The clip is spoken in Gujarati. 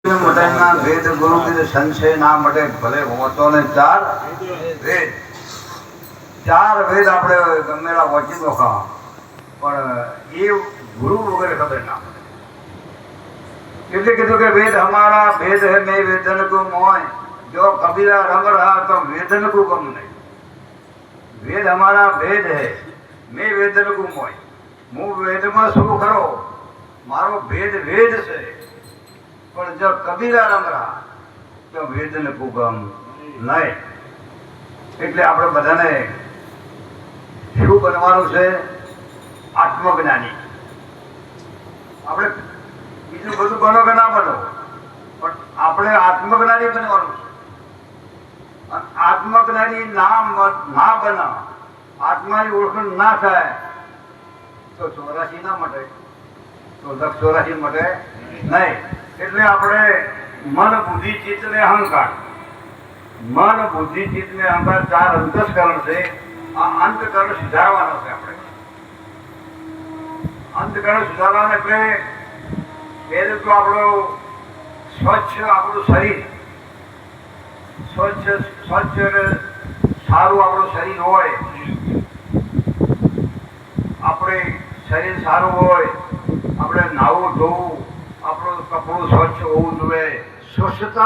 મટાઈના વેદ ગુરુ કીધું સંશય ના મટે ભલે હોતો ને ચાર વેદ આપણે ગમેલા વાંચી દોખા પણ એ ગુરુ વગેરે ખબર ના પડે એટલે કીધું કે વેદ હમારા ભેદ હે મેં વેદન કો મોય જો કબીરા રંગ રહા તો વેદન કો ગમ નહીં વેદ હમારા ભેદ હે મેં વેદન કો મોય હું વેદમાં શું ખરો મારો ભેદ વેદ છે પણ જો કબીરા રંગ રહા તો વેદન કો ગમ નહીં એટલે આપણે બધાને શું બનવાનું છે આત્મજ્ઞાની આપણે બીજું બધું બનો કે ના બનો પણ આપણે આત્મજ્ઞાની બનવાનું છે આત્મજ્ઞાની ના બના આત્માની ઓળખાણ ના થાય તો 84 ના મટે તો 84 મટે નહીં એટલે આપણે મન બુદ્ધિ ચિત્ત ને અહંકાર મન બુદ્ધિ ચિત્ત ને અહંકાર 4 અંતસ્કરણ છે આ અંતકરણ સુધારવાનો છે આપણે અંતકરણ સુધારવાને એટલે પહેલું તો આપણું સ્વચ્છ આપણું શરીર સ્વચ્છ સારું આપણું શરીર હોય આપણે શરીર સારું હોય આપણે નાવું ધોવું આપણું કપડું સ્વચ્છ હોવું જોઈએ સ્વચ્છતા